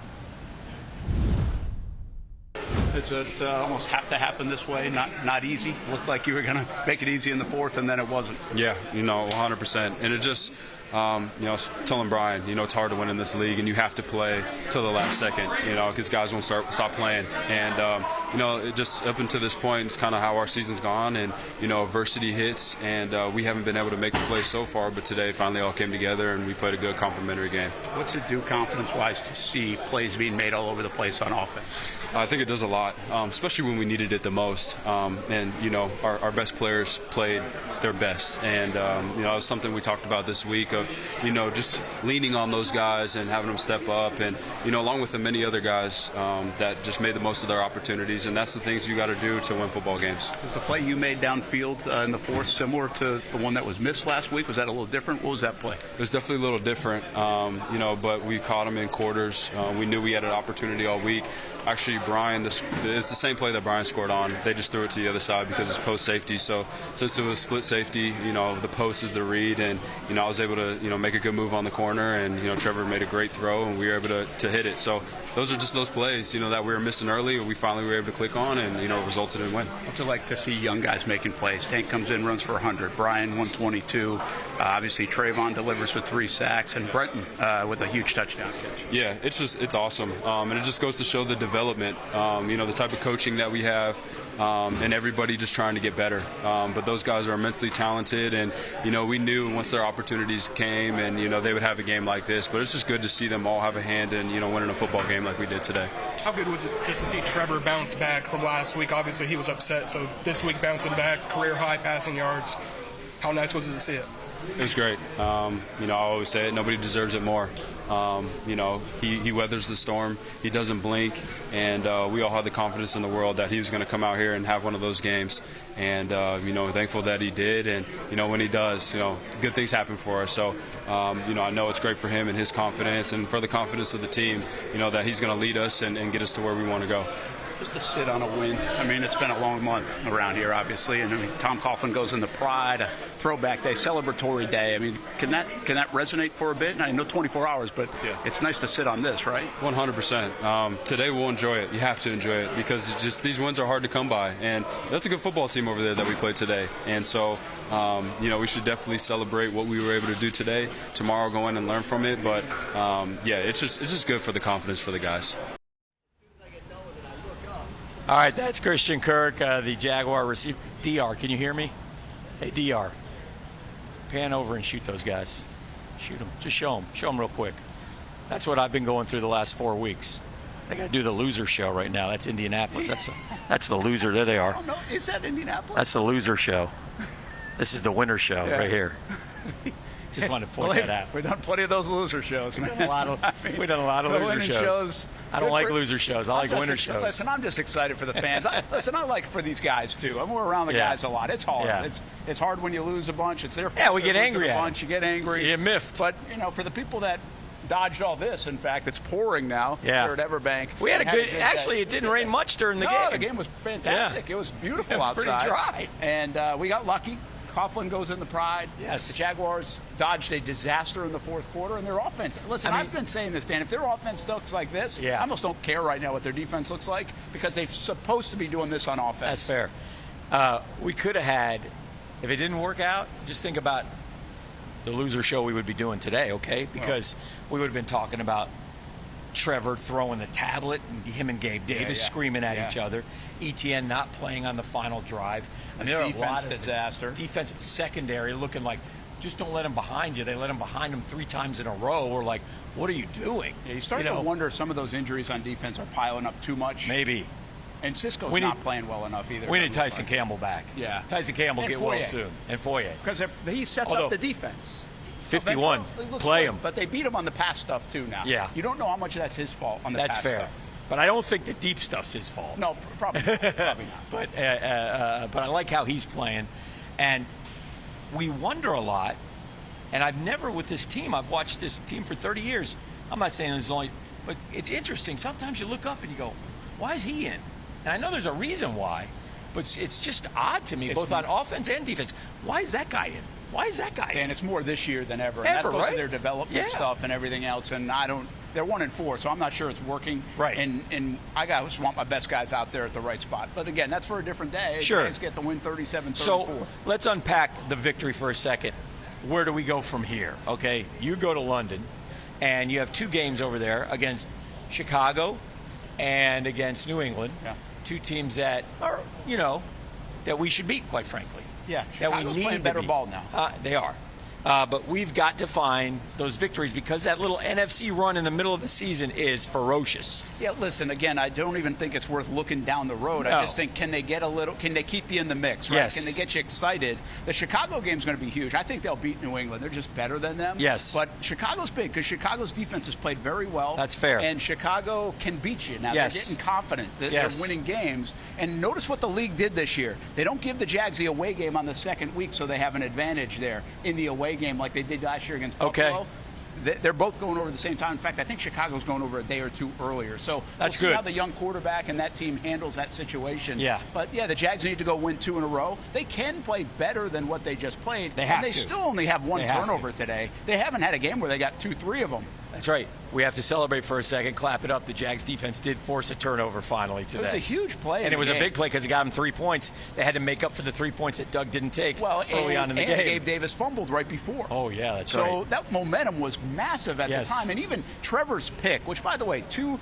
Does it almost have to happen this way? Not easy? Looked like you were going to make it easy in the 4th, and then it wasn't. Yeah, 100%. And it just, I was telling Brian, it's hard to win in this league, and you have to play till the last second, because guys won't stop playing. And, it just up until this point, it's kind of how our season's gone. And, adversity hits, and we haven't been able to make the play so far. But today, finally, all came together, and we played a good complimentary game. What's it do confidence-wise to see plays being made all over the place on offense? I think it does a lot, especially when we needed it the most. And, our best players played their best. And, it was something we talked about this week of, just leaning on those guys and having them step up. And, along with the many other guys that just made the most of their opportunities. And that's the things you got to do to win football games. Was the play you made downfield in the 4th similar to the one that was missed last week? Was that a little different? What was that play? It was definitely a little different, but we caught him in quarters. We knew we had an opportunity all week. Actually, Brian, it's the same play that Brian scored on. They just threw it to the other side because it's post safety. So since it was split safety, the post is the read, and I was able to make a good move on the corner, and Trevor made a great throw, and we were able to hit it. So those are just those plays that we were missing early, and we finally were able to click on, and resulted in a win. What's it like to see young guys making plays? Tank comes in, runs for 100. Brian 122. Obviously, Trayvon delivers with 3 sacks, and Brent with a huge touchdown catch. Yeah, it's awesome, and it just goes to show the development, the type of coaching that we have, and everybody just trying to get better. But those guys are immensely talented, and we knew once their opportunities came, and they would have a game like this. But it's just good to see them all have a hand in winning a football game like we did today. How good was it just to see Trevor bounce back from last week? Obviously, he was upset, so this week bouncing back, career high passing yards. How nice was it to see it? It was great. I always say it, nobody deserves it more. He weathers the storm. He doesn't blink. And we all had the confidence in the world that he was going to come out here and have one of those games. And, thankful that he did. And, when he does, good things happen for us. So, I know it's great for him and his confidence and for the confidence of the team, that he's going to lead us and get us to where we want to go. Just to sit on a win. It's been a long month around here, obviously, and Tom Coughlin goes into pride, a throwback day, celebratory day. Can that resonate for a bit? And I know 24 hours, but It's nice to sit on this, right? 100%. Today we'll enjoy it. You have to enjoy it because just these wins are hard to come by, and that's a good football team over there that we played today. And so, we should definitely celebrate what we were able to do today. Tomorrow, go in and learn from it. But it's just good for the confidence for the guys. All right, that's Christian Kirk, the Jaguar receiver. DR, can you hear me? Hey, DR, pan over and shoot those guys. Shoot them. Just show them. Show them real quick. That's what I've been going through the last 4 weeks. They got to do the loser show right now. That's Indianapolis. That's the loser. There they are. Oh, no. Is that Indianapolis? That's the loser show. This is the winner show right here. Just wanted to point that out. We've done plenty of those loser shows. We've done a lot of loser shows. I don't like loser shows. I like winner shows. Listen, I'm just excited for the fans. I like for these guys too. We're around the guys a lot. It's hard. Yeah. It's hard when you lose a bunch. It's their fault. Yeah, we get angry at a at bunch. You get angry. You get miffed. But for the people that dodged all this, in fact, it's pouring now here at EverBank. We had a good. Actually, it didn't rain much during the game. No, the game was fantastic. It was beautiful outside. It was pretty dry. And we got lucky. Coughlin goes in the pride. Yes. The Jaguars dodged a disaster in the 4th quarter, and their offense. Listen, I've been saying this, Dan. If their offense looks like this, I almost don't care right now what their defense looks like because they're supposed to be doing this on offense. That's fair. We could have had, if it didn't work out, just think about the loser show we would be doing today, okay? Because we would have been talking about Trevor throwing the tablet and him and Gabe Davis screaming at each other. Etienne not playing on the final drive. There are a lot of disaster. Defensive secondary looking like just don't let him behind you. They let him behind him 3 times in a row. We're like, what are you doing? Yeah, you start to wonder if some of those injuries on defense are piling up too much. Maybe. And Cisco's not playing well enough either. We need Tyson Campbell back. Yeah. Tyson Campbell get well soon. And Foye. Because he sets up the defense. 51. Play him. But they beat him on the pass stuff, too, now. Yeah. You don't know how much of that's his fault on the pass stuff. That's fair. But I don't think the deep stuff's his fault. No, probably not. But I like how he's playing. And we wonder a lot, and I've never with this team, I've watched this team for 30 years. I'm not saying there's only, but it's interesting. Sometimes you look up and you go, why is he in? And I know there's a reason why, but it's just odd to me, both on offense and defense. Why is that guy in? Why is that guy in? And it's more this year than ever. And that's because of their development stuff and everything else. And they're 1-4, so I'm not sure it's working. Right. And I just want my best guys out there at the right spot. But again, that's for a different day. Sure. You guys get the win 37-34. So let's unpack the victory for a second. Where do we go from here? Okay, you go to London, and you have 2 games over there against Chicago and against New England. Yeah. 2 teams that are, that we should beat, quite frankly. Yeah, that we Chicago's need playing to better beat. ball now. They are. But we've got to find those victories because that little NFC run in the middle of the season is ferocious. Yeah, listen, again, I don't even think it's worth looking down the road. No. I just think, can they keep you in the mix, right? Yes. Can they get you excited? The Chicago game's going to be huge. I think they'll beat New England. They're just better than them. Yes. But Chicago's big because Chicago's defense has played very well. That's fair. And Chicago can beat you. Now, Yes. they're getting confident that Yes. they're winning games. And notice what the league did this year. They don't give the Jags the away game on the second week, so they have an advantage there in the away game like they did last year against Buffalo. Okay. They're both going over at the same time. In fact, I think Chicago's going over a day or 2 earlier. So That's we'll see good. how the young quarterback and that team handles that situation. Yeah. But, yeah, the Jags need to go win 2 in a row. They can play better than what they just played. They have and they to. still only have 1 They have turnover today. They haven't had a game where they got 2-3 of them. That's right. We have to celebrate for a second, clap it up. The Jags defense did force a turnover finally today. It was a huge play. And in it was the a game. big play because it got them 3 points. They had to make up for the 3 points that Doug didn't take early on in the and game. Gabe Davis fumbled right before. Oh, yeah, that's so right. So that momentum was massive at Yes. the time. And even Trevor's pick, which, by the way, 2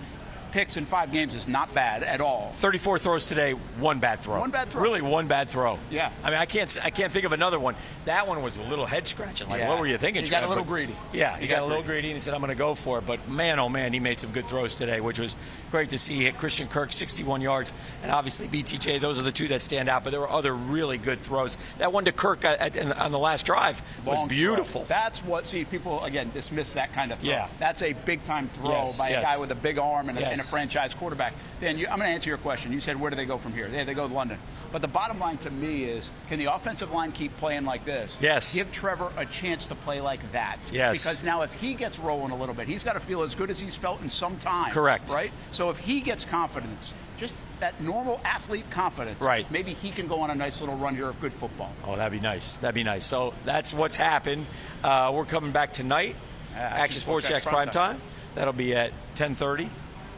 picks in 5 games is not bad at all. 34 throws today, 1 bad throw. 1 bad throw. Really, 1 bad throw. Yeah. I mean, I can't think of another one. That one was a little head scratching. Like, Yeah. what were you thinking? He got Trev? a little But- greedy. Yeah, he got a little greedy, and he said, "I'm going to go for it." But man, oh man, he made some good throws today, which was great to see. He hit Christian Kirk 61 yards, and obviously BTJ. Those are the 2 that stand out. But there were other really good throws. That one to Kirk on the last drive was Long beautiful. throw. That's what, people, again, dismiss that kind of throw. Yeah. That's a big-time throw Yes, by a yes. guy with a big arm and a Yes. franchise quarterback. Dan, I'm going to answer your question. You said, where do they go from here? Yeah, they go to London. But the bottom line to me is, can the offensive line keep playing like this? Yes. Give Trevor a chance to play like that. Yes. Because now if he gets rolling a little bit, he's got to feel as good as he's felt in some time. Correct. Right? So if he gets confidence, just that normal athlete confidence, Right. maybe he can go on a nice little run here of good football. Oh, that'd be nice. That'd be nice. So that's what's happened. We're coming back tonight. Action Sports Jacks Prime Time. That'll be at 10:30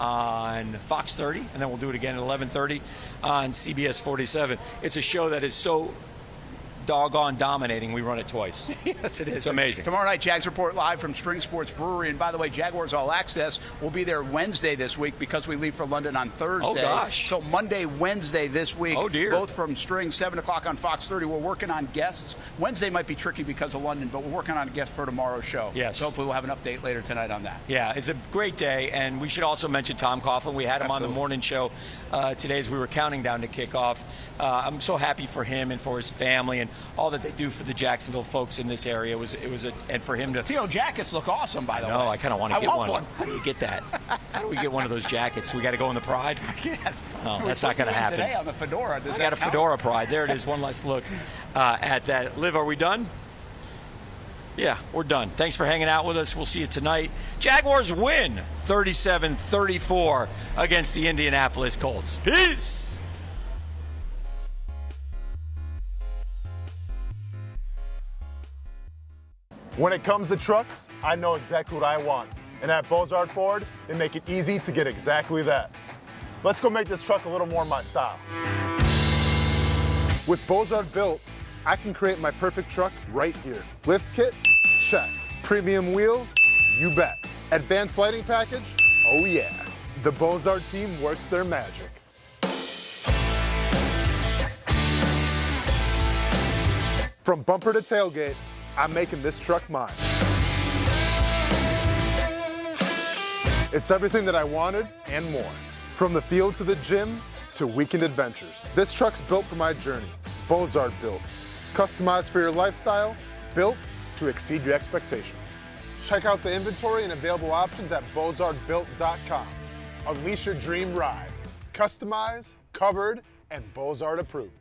on Fox 30, and then we'll do it again at 11:30 on CBS 47. It's a show that is so doggone dominating, we run it twice. Yes, it is. It's amazing. Tomorrow night, Jags Report live from String Sports Brewery. And by the way, Jaguars All Access will be there Wednesday this week because we leave for London on Thursday. Oh, gosh. So Monday, Wednesday this week. Oh, dear. Both from String, 7 o'clock on Fox 30. We're working on guests. Wednesday might be tricky because of London, but we're working on a guest for tomorrow's show. Yes. So hopefully we'll have an update later tonight on that. Yeah, it's a great day, and we should also mention Tom Coughlin. We had him on the morning show today as we were counting down to kickoff. I'm so happy for him and for his family and all that they do for the Jacksonville folks in this area. And for him to. Teal jackets look awesome, by the way. No, I kind of want to get want one. How do you get that? How do we get one of those jackets? We got to go in the Pride? Yes. Oh, that's not going to happen. Today on the fedora. Does I that got a count? fedora Pride. There it is. One last look at that. Liv, are we done? Yeah, we're done. Thanks for hanging out with us. We'll see you tonight. Jaguars win 37-34 against the Indianapolis Colts. Peace. When it comes to trucks, I know exactly what I want. And at Bozard Ford, they make it easy to get exactly that. Let's go make this truck a little more my style. With Bozard Built, I can create my perfect truck right here. Lift kit? Check. Premium wheels? You bet. Advanced lighting package? Oh yeah. The Bozard team works their magic. From bumper to tailgate, I'm making this truck mine. It's everything that I wanted and more. From the field to the gym to weekend adventures. This truck's built for my journey. Bozard Built. Customized for your lifestyle, built to exceed your expectations. Check out the inventory and available options at bozardbuilt.com. Unleash your dream ride. Customized, covered, and Bozard approved.